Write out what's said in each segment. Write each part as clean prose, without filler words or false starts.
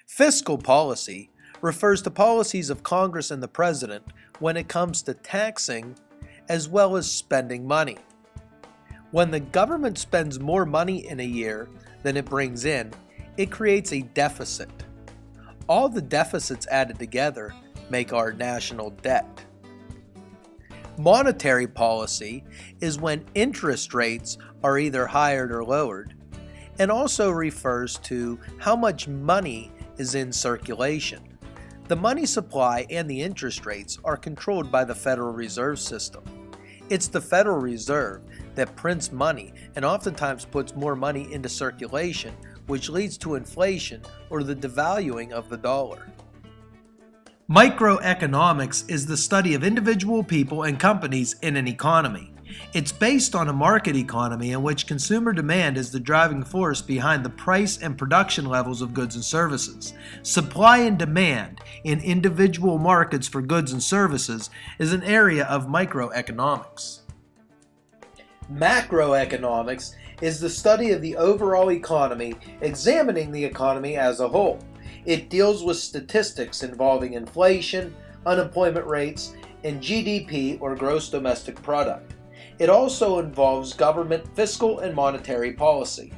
Fiscal policy refers to policies of Congress and the President when it comes to taxing as well as spending money. When the government spends more money in a year than it brings in, it creates a deficit. All the deficits added together make our national debt. Monetary policy is when interest rates are either higher or lowered, and also refers to how much money is in circulation. The money supply and the interest rates are controlled by the Federal Reserve System. It's the Federal Reserve that prints money and oftentimes puts more money into circulation, which leads to inflation or the devaluing of the dollar. Microeconomics is the study of individual people and companies in an economy. It's based on a market economy in which consumer demand is the driving force behind the price and production levels of goods and services. Supply and demand in individual markets for goods and services is an area of microeconomics. Macroeconomics is the study of the overall economy, examining the economy as a whole. It deals with statistics involving inflation, unemployment rates, and GDP or gross domestic product. It also involves government fiscal and monetary policy.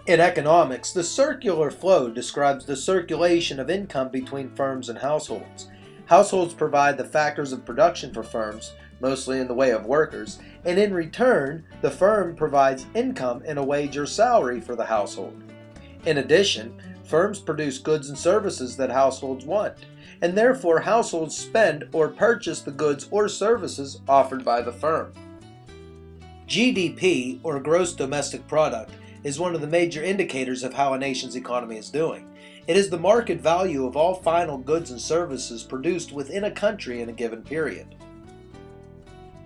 In economics, the circular flow describes the circulation of income between firms and households. Households provide the factors of production for firms, mostly in the way of workers, and in return, the firm provides income in a wage or salary for the household. In addition, firms produce goods and services that households want, and therefore households spend or purchase the goods or services offered by the firm. GDP, or gross domestic product, is one of the major indicators of how a nation's economy is doing. It is the market value of all final goods and services produced within a country in a given period.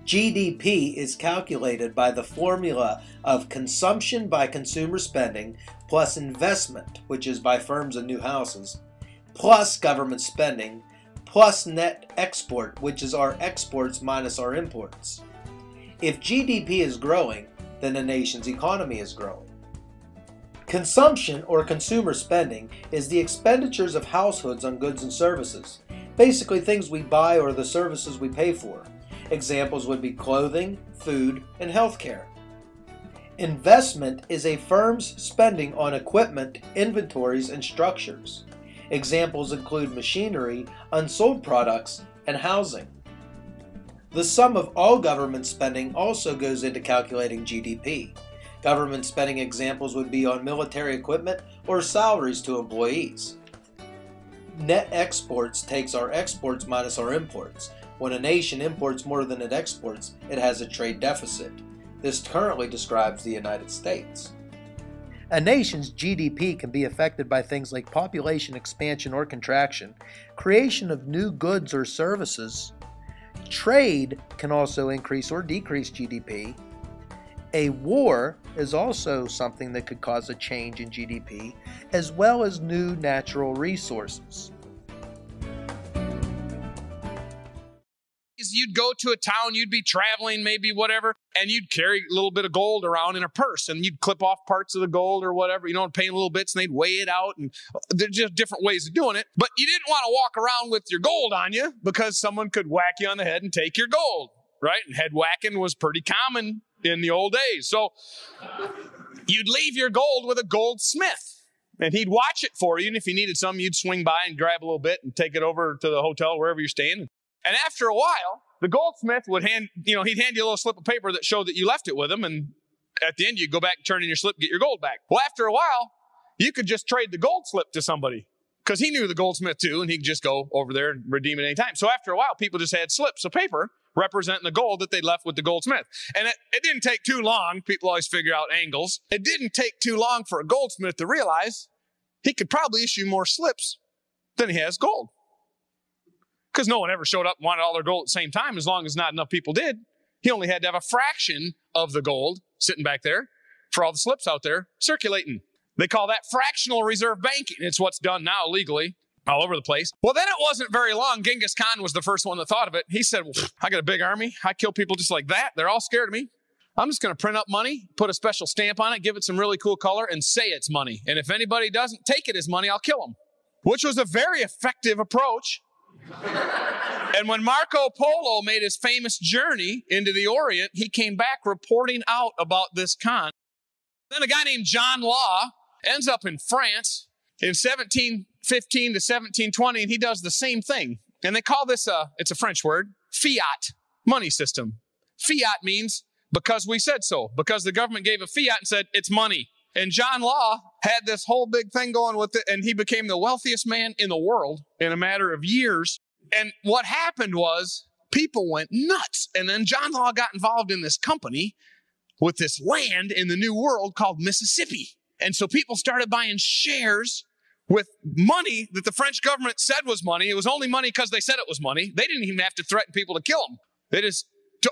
GDP is calculated by the formula of consumption by consumer spending plus investment, which is by firms and new houses, plus government spending, plus net export, which is our exports minus our imports. If GDP is growing, then a nation's economy is growing. Consumption or consumer spending is the expenditures of households on goods and services, basically things we buy or the services we pay for. Examples would be clothing, food, and healthcare. Investment is a firm's spending on equipment, inventories, and structures. Examples include machinery, unsold products, and housing. The sum of all government spending also goes into calculating GDP. Government spending examples would be on military equipment or salaries to employees. Net exports takes our exports minus our imports. When a nation imports more than it exports, it has a trade deficit. This currently describes the United States. A nation's GDP can be affected by things like population expansion or contraction, creation of new goods or services. Trade can also increase or decrease GDP. A war is also something that could cause a change in GDP, as well as new natural resources. You'd go to a town, you'd be traveling, maybe whatever, and you'd carry a little bit of gold around in a purse, and you'd clip off parts of the gold or whatever, pay little bits, and they'd weigh it out, and there's just different ways of doing it. But you didn't want to walk around with your gold on you because someone could whack you on the head and take your gold, right? And head whacking was pretty common in the old days. So you'd leave your gold with a goldsmith, and he'd watch it for you, and if you needed something, you'd swing by and grab a little bit and take it over to the hotel, wherever you're staying. And after a while, the goldsmith would he'd hand you a little slip of paper that showed that you left it with him. And at the end, you'd go back and turn in your slip, get your gold back. Well, after a while, you could just trade the gold slip to somebody because he knew the goldsmith too, and he could just go over there and redeem it anytime. So after a while, people just had slips of paper representing the gold that they left with the goldsmith. And it didn't take too long. People always figure out angles. It didn't take too long for a goldsmith to realize he could probably issue more slips than he has gold. Because no one ever showed up and wanted all their gold at the same time, as long as not enough people did. He only had to have a fraction of the gold sitting back there for all the slips out there circulating. They call that fractional reserve banking. It's what's done now legally all over the place. Well, then it wasn't very long. Genghis Khan was the first one that thought of it. He said, well, I got a big army. I kill people just like that. They're all scared of me. I'm just going to print up money, put a special stamp on it, give it some really cool color, and say it's money. And if anybody doesn't take it as money, I'll kill them. which was a very effective approach. And when Marco Polo made his famous journey into the Orient, he came back reporting out about this con. Then a guy named John Law ends up in France in 1715 to 1720, and he does the same thing. And they call this, it's a French word, fiat money system. Fiat means because we said so, because the government gave a fiat and said it's money. And John Law had this whole big thing going with it, and he became the wealthiest man in the world in a matter of years. And what happened was people went nuts. And then John Law got involved in this company with this land in the New World called Mississippi. And so people started buying shares with money that the French government said was money. It was only money because they said it was money. They didn't even have to threaten people to kill them. They just,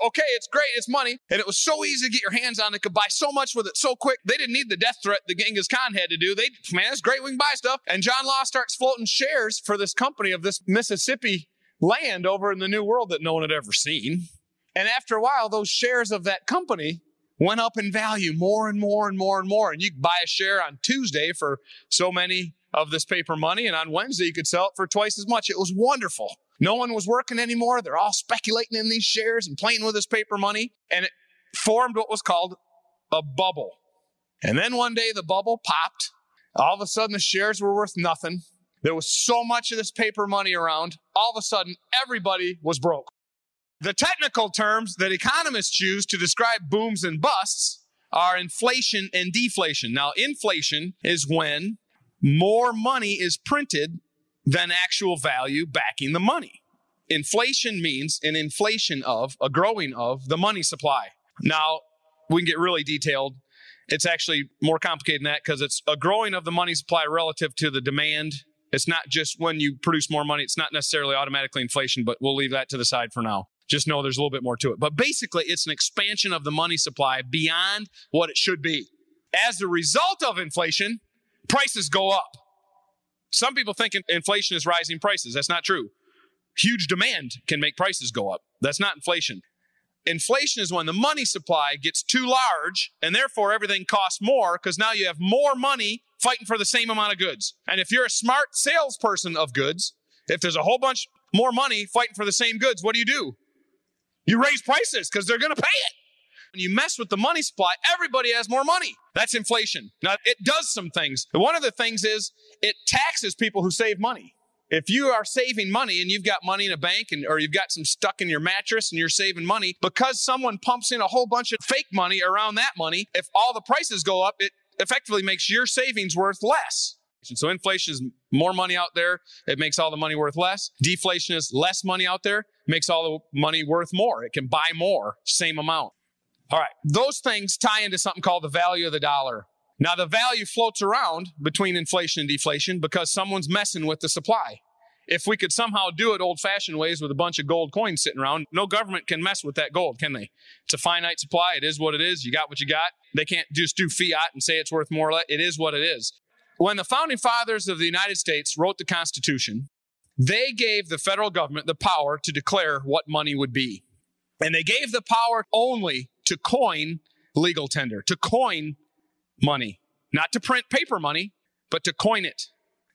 okay, it's great, it's money. And it was so easy to get your hands on it. Could buy so much with it so quick. They didn't need the death threat that Genghis Khan had to do. Man, it's great, we can buy stuff. And John Law starts floating shares for this company of this Mississippi land over in the New World that no one had ever seen. And after a while, those shares of that company went up in value more and more and more and more. And you could buy a share on Tuesday for so many of this paper money, and on Wednesday you could sell it for twice as much. It was wonderful. No one was working anymore. They're all speculating in these shares and playing with this paper money, and it formed what was called a bubble. And then one day the bubble popped. All of a sudden the shares were worth nothing. There was so much of this paper money around, all of a sudden everybody was broke. The technical terms that economists choose to describe booms and busts are inflation and deflation. Now, inflation is when more money is printed than actual value backing the money. Inflation means an inflation of, a growing of, the money supply. Now, we can get really detailed. It's actually more complicated than that because it's a growing of the money supply relative to the demand. It's not just when you produce more money. It's not necessarily automatically inflation, but we'll leave that to the side for now. Just know there's a little bit more to it. But basically, it's an expansion of the money supply beyond what it should be. As a result of inflation, prices go up. Some people think inflation is rising prices. That's not true. Huge demand can make prices go up. That's not inflation. Inflation is when the money supply gets too large and therefore everything costs more because now you have more money fighting for the same amount of goods. And if you're a smart salesperson of goods, if there's a whole bunch more money fighting for the same goods, what do? You raise prices because they're going to pay it. When you mess with the money supply, everybody has more money. That's inflation. Now, it does some things. One of the things is it taxes people who save money. If you are saving money and you've got money in a bank or you've got some stuck in your mattress and you're saving money, because someone pumps in a whole bunch of fake money around that money, if all the prices go up, it effectively makes your savings worth less. So inflation is more money out there. It makes all the money worth less. Deflation is less money out there. Makes all the money worth more. It can buy more, same amount. All right, those things tie into something called the value of the dollar. Now, the value floats around between inflation and deflation because someone's messing with the supply. If we could somehow do it old-fashioned ways with a bunch of gold coins sitting around, no government can mess with that gold, can they? It's a finite supply. It is what it is. You got what you got. They can't just do fiat and say it's worth more or less. It is what it is. When the founding fathers of the United States wrote the Constitution, they gave the federal government the power to declare what money would be. And they gave the power only to coin legal tender, to coin money, not to print paper money, but to coin it.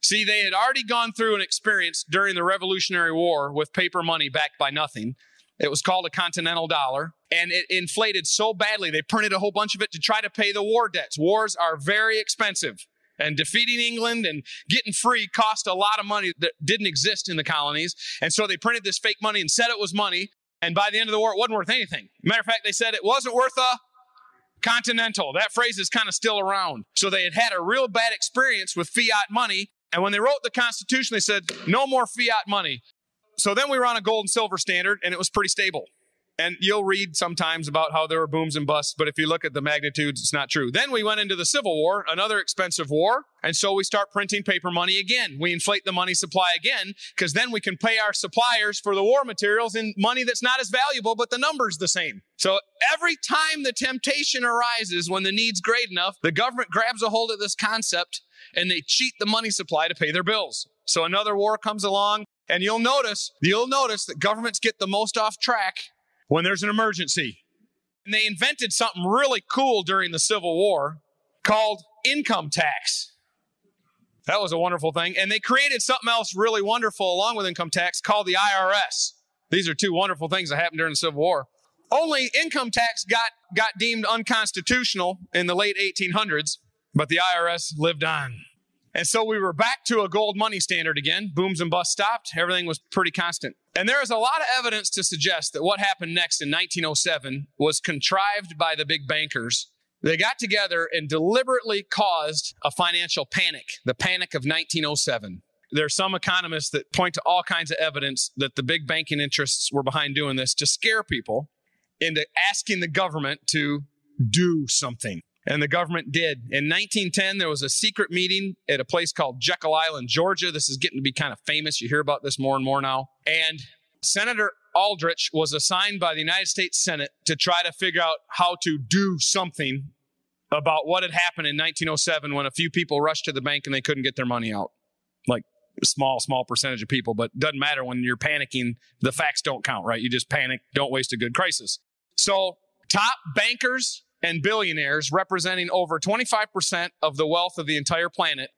See, they had already gone through an experience during the Revolutionary War with paper money backed by nothing. It was called a Continental Dollar, and it inflated so badly, they printed a whole bunch of it to try to pay the war debts. Wars are very expensive, and defeating England and getting free cost a lot of money that didn't exist in the colonies. And so they printed this fake money and said it was money, and by the end of the war, it wasn't worth anything. Matter of fact, they said it wasn't worth a Continental. That phrase is kind of still around. So they had had a real bad experience with fiat money. And when they wrote the Constitution, they said, no more fiat money. So then we were on a gold and silver standard, and it was pretty stable. And you'll read sometimes about how there were booms and busts, but if you look at the magnitudes, it's not true. Then we went into the Civil War, another expensive war, and so we start printing paper money again. We inflate the money supply again, because then we can pay our suppliers for the war materials in money that's not as valuable, but the number's the same. So every time the temptation arises when the need's great enough, the government grabs a hold of this concept and they cheat the money supply to pay their bills. So another war comes along, and you'll notice that governments get the most off track when there's an emergency. And they invented something really cool during the Civil War called income tax. That was a wonderful thing. And they created something else really wonderful along with income tax called the IRS. These are two wonderful things that happened during the Civil War. Only income tax got deemed unconstitutional in the late 1800s, but the IRS lived on. And so we were back to a gold money standard again. Booms and busts stopped. Everything was pretty constant. And there is a lot of evidence to suggest that what happened next in 1907 was contrived by the big bankers. They got together and deliberately caused a financial panic, the Panic of 1907. There are some economists that point to all kinds of evidence that the big banking interests were behind doing this to scare people into asking the government to do something. And the government did. In 1910, there was a secret meeting at a place called Jekyll Island, Georgia. This is getting to be kind of famous. You hear about this more and more now. And Senator Aldrich was assigned by the United States Senate to try to figure out how to do something about what had happened in 1907 when a few people rushed to the bank and they couldn't get their money out. Like a small percentage of people, but it doesn't matter when you're panicking. The facts don't count, right? You just panic. Don't waste a good crisis. So top bankers and billionaires representing over 25% of the wealth of the entire planet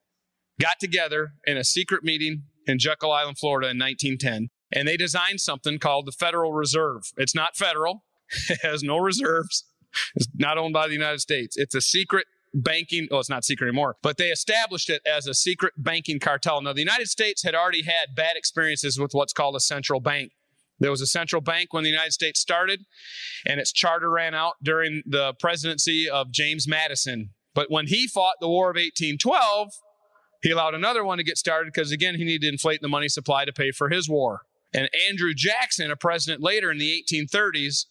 got together in a secret meeting in Jekyll Island, Florida in 1910, and they designed something called the Federal Reserve. It's not federal. It has no reserves. It's not owned by the United States. It's a secret banking, well, it's not secret anymore, but they established it as a secret banking cartel. Now, the United States had already had bad experiences with what's called a central bank. There was a central bank when the United States started, and its charter ran out during the presidency of James Madison. But when he fought the War of 1812, he allowed another one to get started because, again, he needed to inflate the money supply to pay for his war. And Andrew Jackson, a president later in the 1830s,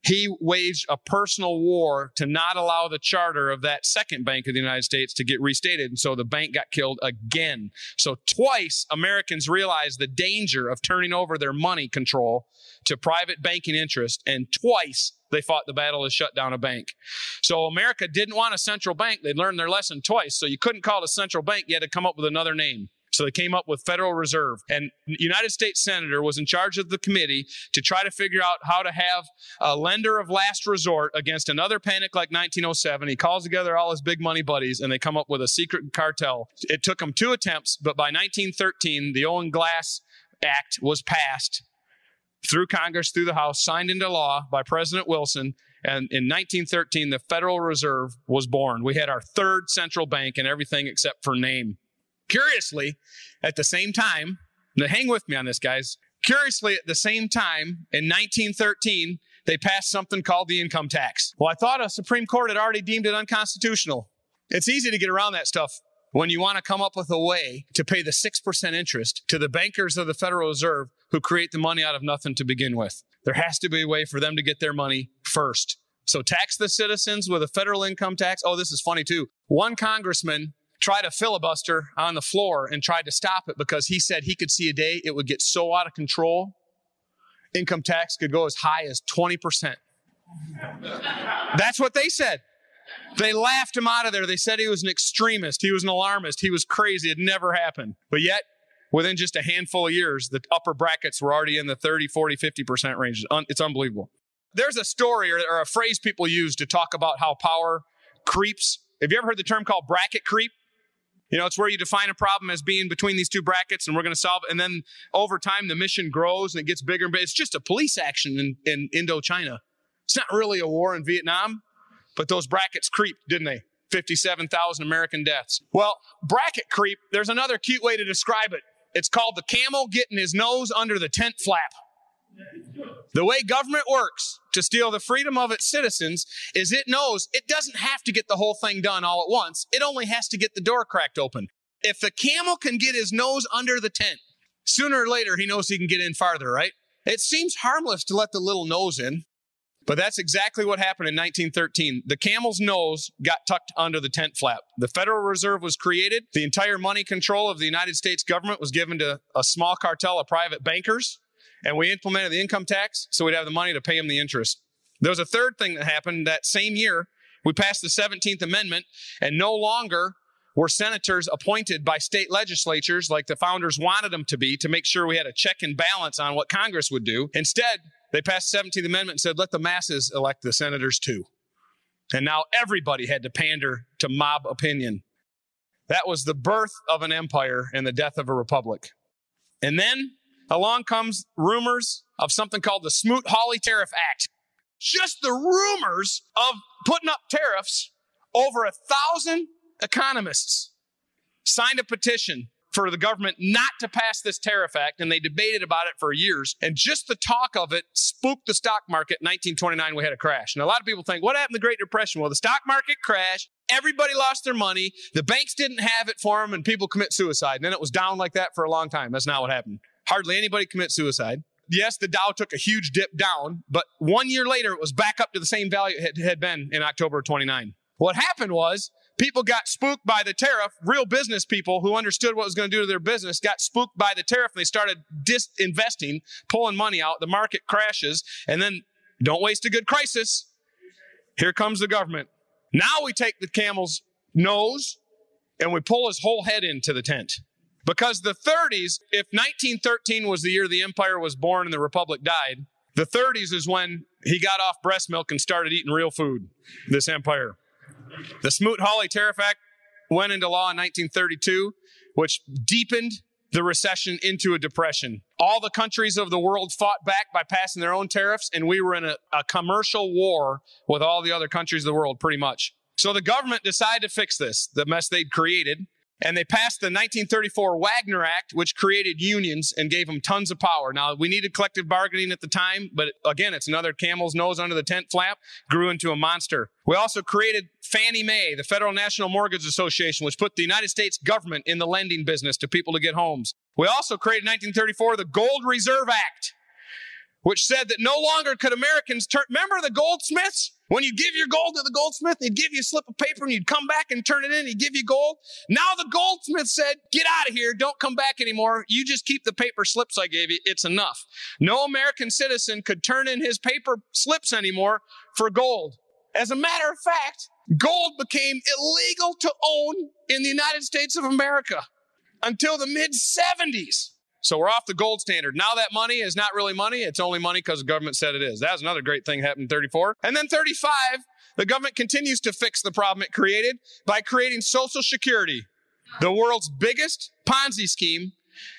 he waged a personal war to not allow the charter of that second bank of the United States to get restated. And so the bank got killed again. So twice Americans realized the danger of turning over their money control to private banking interests. And twice they fought the battle to shut down a bank. So America didn't want a central bank. They learned their lesson twice. So you couldn't call it a central bank. You had to come up with another name. So they came up with Federal Reserve. And United States Senator was in charge of the committee to try to figure out how to have a lender of last resort against another panic like 1907. He calls together all his big money buddies, and they come up with a secret cartel. It took them 2 attempts, but by 1913, the Owen Glass Act was passed through Congress, through the House, signed into law by President Wilson. And in 1913, the Federal Reserve was born. We had our third central bank and everything except for name. Curiously, at the same time, now hang with me on this, guys. Curiously, at the same time, in 1913, they passed something called the income tax. Well, I thought a Supreme Court had already deemed it unconstitutional. It's easy to get around that stuff when you want to come up with a way to pay the 6% interest to the bankers of the Federal Reserve who create the money out of nothing to begin with. There has to be a way for them to get their money first. So tax the citizens with a federal income tax. Oh, this is funny too. One congressman tried a filibuster on the floor and tried to stop it because he said he could see a day it would get so out of control, income tax could go as high as 20%. That's what they said. They laughed him out of there. They said he was an extremist. He was an alarmist. He was crazy. It never happened. But yet, within just a handful of years, the upper brackets were already in the 30, 40, 50% range. It's unbelievable. There's a story or a phrase people use to talk about how power creeps. Have you ever heard the term called bracket creep? You know, it's where you define a problem as being between these two brackets and we're going to solve it. And then over time, the mission grows and it gets bigger and bigger. It's just a police action in Indochina. It's not really a war in Vietnam, but those brackets creeped, didn't they? 57,000 American deaths. Well, bracket creep, there's another cute way to describe it. It's called the camel getting his nose under the tent flap. The way government works to steal the freedom of its citizens is it knows it doesn't have to get the whole thing done all at once. It only has to get the door cracked open. If the camel can get his nose under the tent, sooner or later he knows he can get in farther, right? It seems harmless to let the little nose in, but that's exactly what happened in 1913. The camel's nose got tucked under the tent flap. The Federal Reserve was created. The entire money control of the United States government was given to a small cartel of private bankers. And we implemented the income tax so we'd have the money to pay them the interest. There was a third thing that happened that same year. We passed the 17th Amendment, and no longer were senators appointed by state legislatures like the founders wanted them to be to make sure we had a check and balance on what Congress would do. Instead, they passed the 17th Amendment and said, let the masses elect the senators too. And now everybody had to pander to mob opinion. That was the birth of an empire and the death of a republic. And then along comes rumors of something called the Smoot-Hawley Tariff Act. Just the rumors of putting up tariffs, over 1,000 economists signed a petition for the government not to pass this tariff act, and they debated about it for years. And just the talk of it spooked the stock market. In 1929, we had a crash. And a lot of people think, what happened in the Great Depression? Well, the stock market crashed. Everybody lost their money. The banks didn't have it for them, and people commit suicide. And then it was down like that for a long time. That's not what happened. Hardly anybody commit suicide. Yes, the Dow took a huge dip down, but 1 year later, it was back up to the same value it had been in October of 29. What happened was people got spooked by the tariff. Real business people who understood what it was going to do to their business got spooked by the tariff, and they started disinvesting, pulling money out. The market crashes, and then don't waste a good crisis. Here comes the government. Now we take the camel's nose and we pull his whole head into the tent. Because the 30s, if 1913 was the year the empire was born and the republic died, the 30s is when he got off breast milk and started eating real food, this empire. The Smoot-Hawley Tariff Act went into law in 1932, which deepened the recession into a depression. All the countries of the world fought back by passing their own tariffs, and we were in a commercial war with all the other countries of the world, pretty much. So the government decided to fix this, the mess they'd created, and they passed the 1934 Wagner Act, which created unions and gave them tons of power. Now, we needed collective bargaining at the time, but again, it's another camel's nose under the tent flap, grew into a monster. We also created Fannie Mae, the Federal National Mortgage Association, which put the United States government in the lending business to people to get homes. We also created in 1934 the Gold Reserve Act, which said that no longer could Americans turn. Remember the goldsmiths? When you give your gold to the goldsmith, he'd give you a slip of paper and you'd come back and turn it in, he'd give you gold. Now the goldsmith said, get out of here, don't come back anymore. You just keep the paper slips I gave you, it's enough. No American citizen could turn in his paper slips anymore for gold. As a matter of fact, gold became illegal to own in the United States of America until the mid-70s. So we're off the gold standard. Now that money is not really money. It's only money because the government said it is. That was another great thing happened in 34. And then 35, the government continues to fix the problem it created by creating Social Security, the world's biggest Ponzi scheme.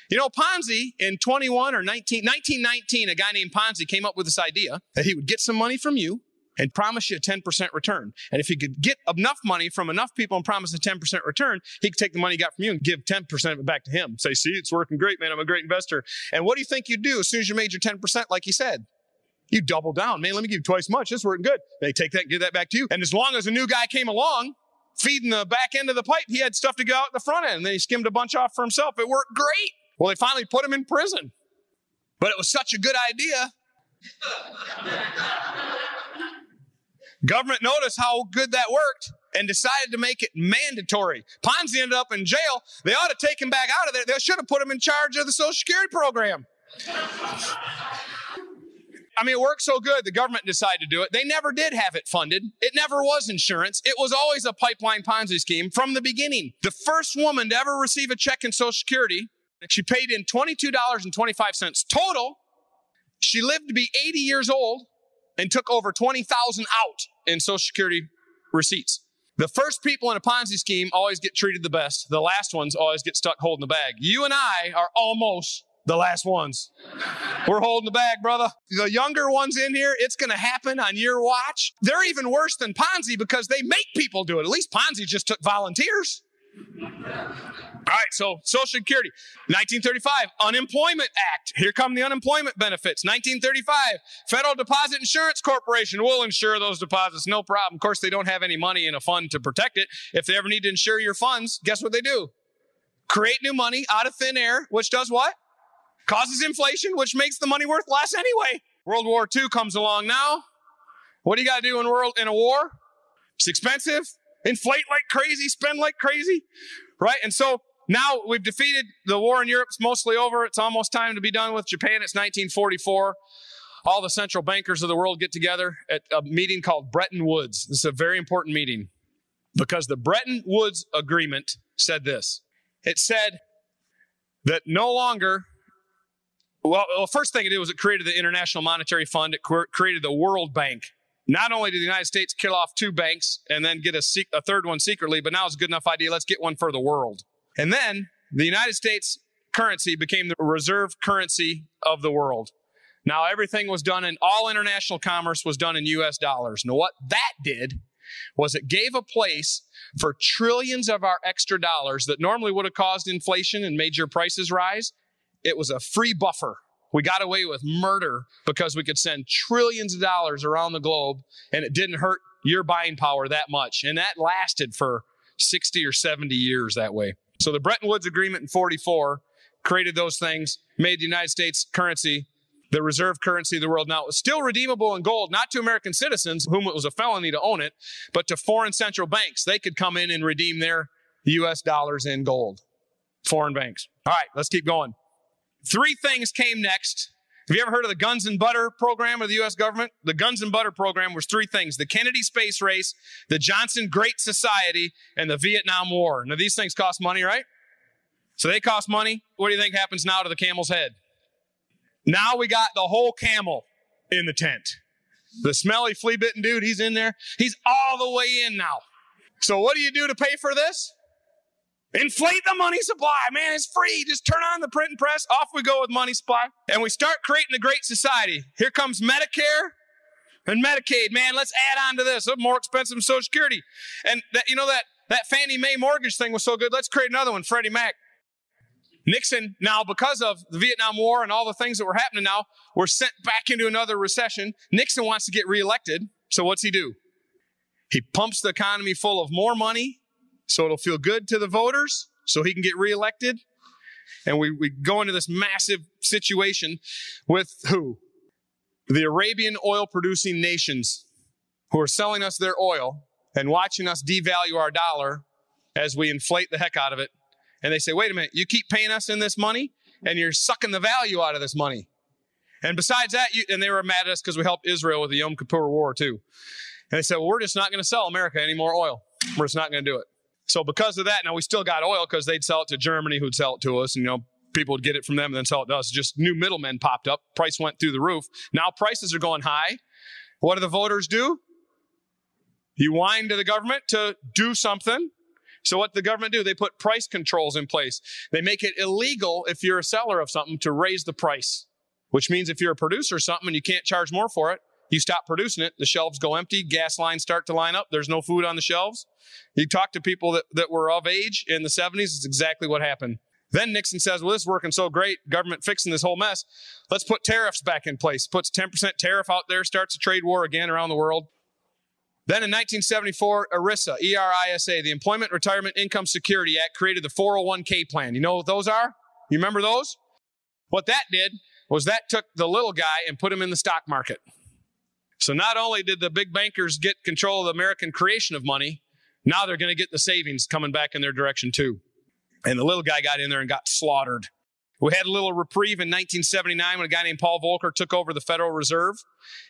You know, Ponzi in 1919, a guy named Ponzi came up with this idea that he would get some money from you and promise you a 10% return. And if he could get enough money from enough people and promise a 10% return, he could take the money he got from you and give 10% of it back to him. Say, see, it's working great, man. I'm a great investor. And what do you think you'd do as soon as you made your 10%, like he said? You double down. Man, let me give you twice as much. It's working good. They take that and give that back to you. And as long as a new guy came along, feeding the back end of the pipe, he had stuff to go out the front end. And then he skimmed a bunch off for himself. It worked great. Well, they finally put him in prison. But it was such a good idea. Government noticed how good that worked and decided to make it mandatory. Ponzi ended up in jail. They ought to take him back out of there. They should have put him in charge of the Social Security program. I mean, it worked so good, the government decided to do it. They never did have it funded. It never was insurance. It was always a pipeline Ponzi scheme from the beginning. The first woman to ever receive a check in Social Security, she paid in $22.25 total. She lived to be 80 years old and took over $20,000 out in Social Security receipts. The first people in a Ponzi scheme always get treated the best. The last ones always get stuck holding the bag. You and I are almost the last ones. We're holding the bag, brother. The younger ones in here, it's going to happen on your watch. They're even worse than Ponzi because they make people do it. At least Ponzi just took volunteers. All right, so Social Security. 1935, Unemployment Act. Here come the unemployment benefits. 1935, Federal Deposit Insurance Corporation will insure those deposits, no problem. Of course, they don't have any money in a fund to protect it. If they ever need to insure your funds, guess what they do? Create new money out of thin air, which does what? Causes inflation, which makes the money worth less anyway. World War II comes along now. What do you got to do in a war? It's expensive. Inflate like crazy, spend like crazy, right? And so now we've defeated the war in Europe. It's mostly over. It's almost time to be done with Japan. It's 1944. All the central bankers of the world get together at a meeting called Bretton Woods. This is a very important meeting because the Bretton Woods Agreement said this. It said that no longer, well, first thing it did was it created the International Monetary Fund. It created the World Bank. Not only did the United States kill off 2 banks and then get a third one secretly, but now it's a good enough idea, let's get one for the world. And then the United States currency became the reserve currency of the world. Now everything was done in, all international commerce was done in US dollars. Now what that did was it gave a place for trillions of our extra dollars that normally would have caused inflation and made your prices rise. It was a free buffer. We got away with murder because we could send trillions of dollars around the globe and it didn't hurt your buying power that much. And that lasted for 60 or 70 years that way. So the Bretton Woods Agreement in 44 created those things, made the United States currency the reserve currency of the world. Now, it was still redeemable in gold, not to American citizens, whom it was a felony to own it, but to foreign central banks. They could come in and redeem their U.S. dollars in gold. Foreign banks. All right, let's keep going. 3 things came next. Have you ever heard of the Guns and Butter program of the U.S. government? The Guns and Butter program was 3 things: the Kennedy space race, the Johnson Great Society, and the Vietnam War. Now, these things cost money, right? So they cost money. What do you think happens now to the camel's head? Now we got the whole camel in the tent. The smelly, flea-bitten dude, he's in there. He's all the way in now. So what do you do to pay for this? Inflate the money supply. Man, it's free. Just turn on the printing press. Off we go with money supply. And we start creating the Great Society. Here comes Medicare and Medicaid. Man, let's add on to this. More expensive than Social Security. And that Fannie Mae mortgage thing was so good. Let's create another one, Freddie Mac. Nixon, now because of the Vietnam War and all the things that were happening now, we're sent back into another recession. Nixon wants to get reelected. So what's he do? He pumps the economy full of more money so it'll feel good to the voters so he can get reelected. And we go into this massive situation with who? The Arabian oil producing nations who are selling us their oil and watching us devalue our dollar as we inflate the heck out of it. And they say, wait a minute, you keep paying us in this money and you're sucking the value out of this money. And besides that, and they were mad at us because we helped Israel with the Yom Kippur War too. And they said, well, we're just not going to sell America any more oil. We're just not going to do it. So because of that, now we still got oil because they'd sell it to Germany, who'd sell it to us. And, people would get it from them and then sell it to us. Just new middlemen popped up. Price went through the roof. Now prices are going high. What do the voters do? You whine to the government to do something. So what the government do? They put price controls in place. They make it illegal if you're a seller of something to raise the price, which means if you're a producer of something and you can't charge more for it, you stop producing it, the shelves go empty, gas lines start to line up, there's no food on the shelves. You talk to people that were of age in the 70s, it's exactly what happened. Then Nixon says, well, this is working so great, government fixing this whole mess. Let's put tariffs back in place. Puts 10% tariff out there, starts a trade war again around the world. Then in 1974, ERISA, E-R-I-S-A, the Employment Retirement Income Security Act, created the 401k plan. You know what those are? You remember those? What that did was that took the little guy and put him in the stock market. So not only did the big bankers get control of the American creation of money, now they're going to get the savings coming back in their direction too. And the little guy got in there and got slaughtered. We had a little reprieve in 1979 when a guy named Paul Volcker took over the Federal Reserve.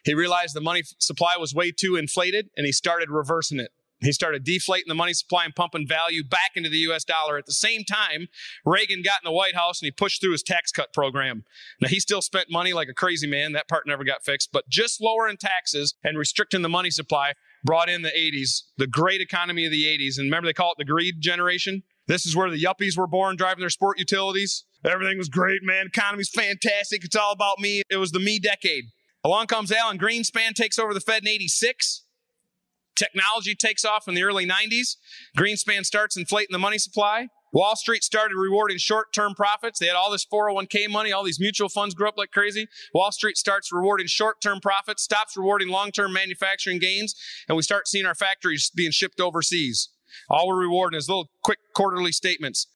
He realized the money supply was way too inflated, and he started reversing it. He started deflating the money supply and pumping value back into the U.S. dollar. At the same time, Reagan got in the White House and he pushed through his tax cut program. Now, he still spent money like a crazy man. That part never got fixed. But just lowering taxes and restricting the money supply brought in the 80s, the great economy of the 80s. And remember, they call it the greed generation? This is where the yuppies were born, driving their sport utilities. Everything was great, man. Economy's fantastic. It's all about me. It was the me decade. Along comes Alan Greenspan, takes over the Fed in 86. Technology takes off in the early 90s. Greenspan starts inflating the money supply. Wall Street started rewarding short-term profits. They had all this 401k money. All these mutual funds grew up like crazy. Wall Street starts rewarding short-term profits, stops rewarding long-term manufacturing gains, and we start seeing our factories being shipped overseas. All we're rewarding is little quick quarterly statements.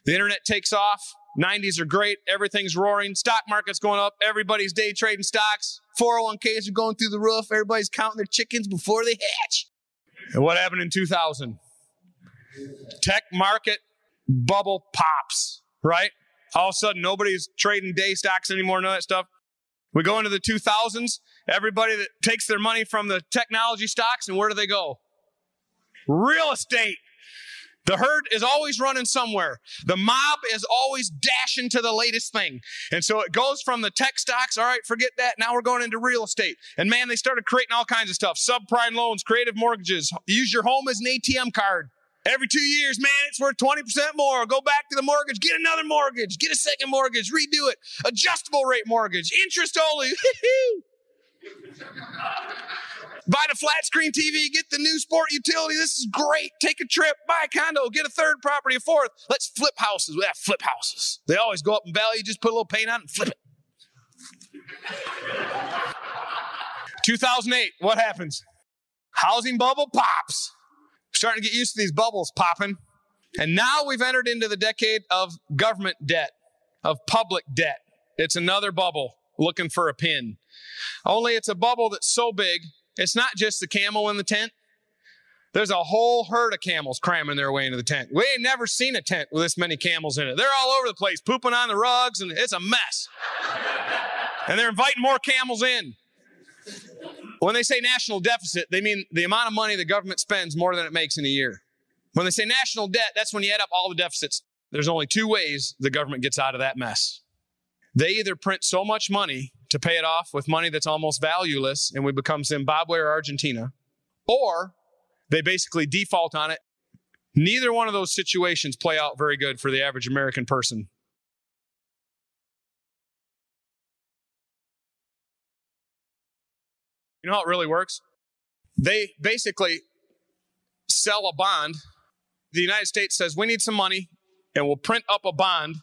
The internet takes off. 90s are great. Everything's roaring. Stock market's going up. Everybody's day trading stocks. 401ks are going through the roof. Everybody's counting their chickens before they hatch. And what happened in 2000? Tech market bubble pops, right? All of a sudden, nobody's trading day stocks anymore, none of that stuff. We go into the 2000s. Everybody that takes their money from the technology stocks, and where do they go? Real estate. The herd is always running somewhere. The mob is always dashing to the latest thing. And so it goes from the tech stocks, all right, forget that. Now we're going into real estate. And man, they started creating all kinds of stuff. Subprime loans, creative mortgages. Use your home as an ATM card. Every 2 years, man, it's worth 20% more. Go back to the mortgage, get another mortgage, get a second mortgage, redo it. Adjustable rate mortgage, interest only. Buy the flat screen TV, get the new sport utility. This is great. Take a trip, buy a condo, get a third property, a fourth. Let's flip houses. We have flip houses. They always go up in value. Just put a little paint on it and flip it. 2008, what happens? Housing bubble pops. Starting to get used to these bubbles popping. And now we've entered into the decade of government debt, of public debt. It's another bubble looking for a pin. Only it's a bubble that's so big, it's not just the camel in the tent. There's a whole herd of camels cramming their way into the tent. We ain't never seen a tent with this many camels in it. They're all over the place, pooping on the rugs, and it's a mess. And they're inviting more camels in. When they say national deficit, they mean the amount of money the government spends more than it makes in a year. When they say national debt, that's when you add up all the deficits. There's only two ways the government gets out of that mess. They either print so much money to pay it off with money that's almost valueless and we become Zimbabwe or Argentina, or they basically default on it. Neither one of those situations play out very good for the average American person. You know how it really works? They basically sell a bond. The United States says, we need some money, and we'll print up a bond,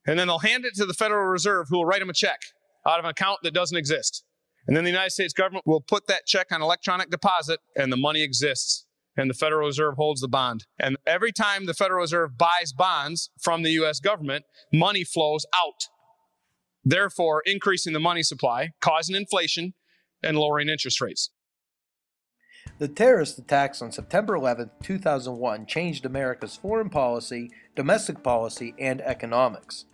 and then they'll hand it to the Federal Reserve, who will write them a check out of an account that doesn't exist. And then the United States government will put that check on electronic deposit, and the money exists, and the Federal Reserve holds the bond. And every time the Federal Reserve buys bonds from the U.S. government, money flows out, therefore increasing the money supply, causing inflation, and lowering interest rates. The terrorist attacks on September 11, 2001 changed America's foreign policy, domestic policy, and economics.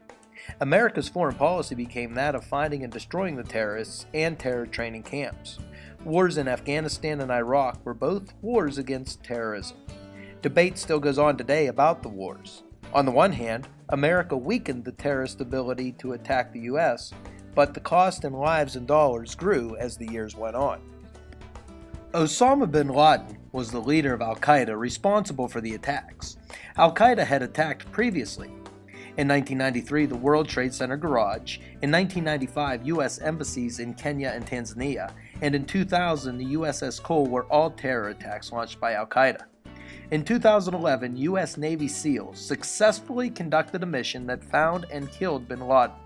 America's foreign policy became that of finding and destroying the terrorists and terror training camps. Wars in Afghanistan and Iraq were both wars against terrorism. Debate still goes on today about the wars. On the one hand, America weakened the terrorist ability to attack the U.S., but the cost in lives and dollars grew as the years went on. Osama bin Laden was the leader of al-Qaeda responsible for the attacks. Al-Qaeda had attacked previously. In 1993, the World Trade Center garage, in 1995, U.S. embassies in Kenya and Tanzania, and in 2000, the USS Cole were all terror attacks launched by al-Qaeda. In 2011, U.S. Navy SEALs successfully conducted a mission that found and killed bin Laden.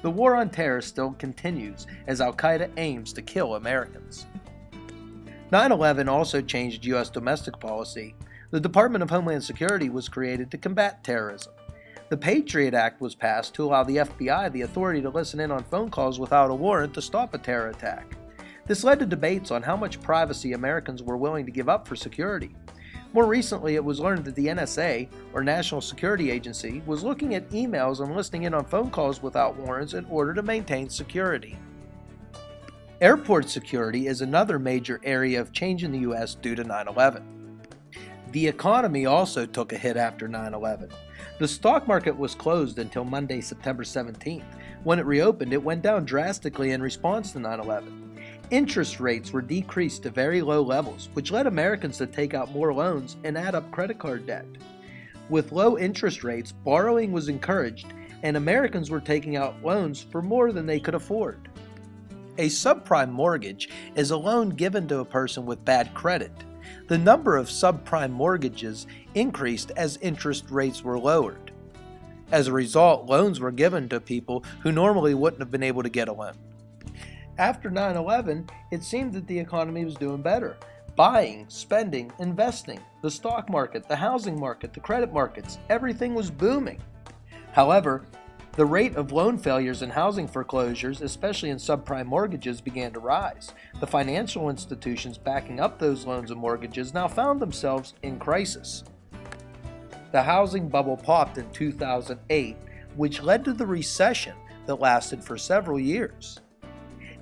The war on terror still continues as al-Qaeda aims to kill Americans. 9/11 also changed U.S. domestic policy. The Department of Homeland Security was created to combat terrorism. The Patriot Act was passed to allow the FBI the authority to listen in on phone calls without a warrant to stop a terror attack. This led to debates on how much privacy Americans were willing to give up for security. More recently, it was learned that the NSA, or National Security Agency, was looking at emails and listening in on phone calls without warrants in order to maintain security. Airport security is another major area of change in the U.S. due to 9/11. The economy also took a hit after 9/11. The stock market was closed until Monday, September 17th. When it reopened, it went down drastically in response to 9/11. Interest rates were decreased to very low levels, which led Americans to take out more loans and add up credit card debt. With low interest rates, borrowing was encouraged, and Americans were taking out loans for more than they could afford. A subprime mortgage is a loan given to a person with bad credit. The number of subprime mortgages increased as interest rates were lowered. As a result, loans were given to people who normally wouldn't have been able to get a loan. After 9/11, it seemed that the economy was doing better. Buying, spending, investing, the stock market, the housing market, the credit markets, everything was booming. However, the rate of loan failures and housing foreclosures, especially in subprime mortgages, began to rise. The financial institutions backing up those loans and mortgages now found themselves in crisis. The housing bubble popped in 2008, which led to the recession that lasted for several years.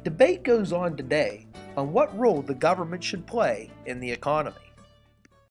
Debate goes on today on what role the government should play in the economy.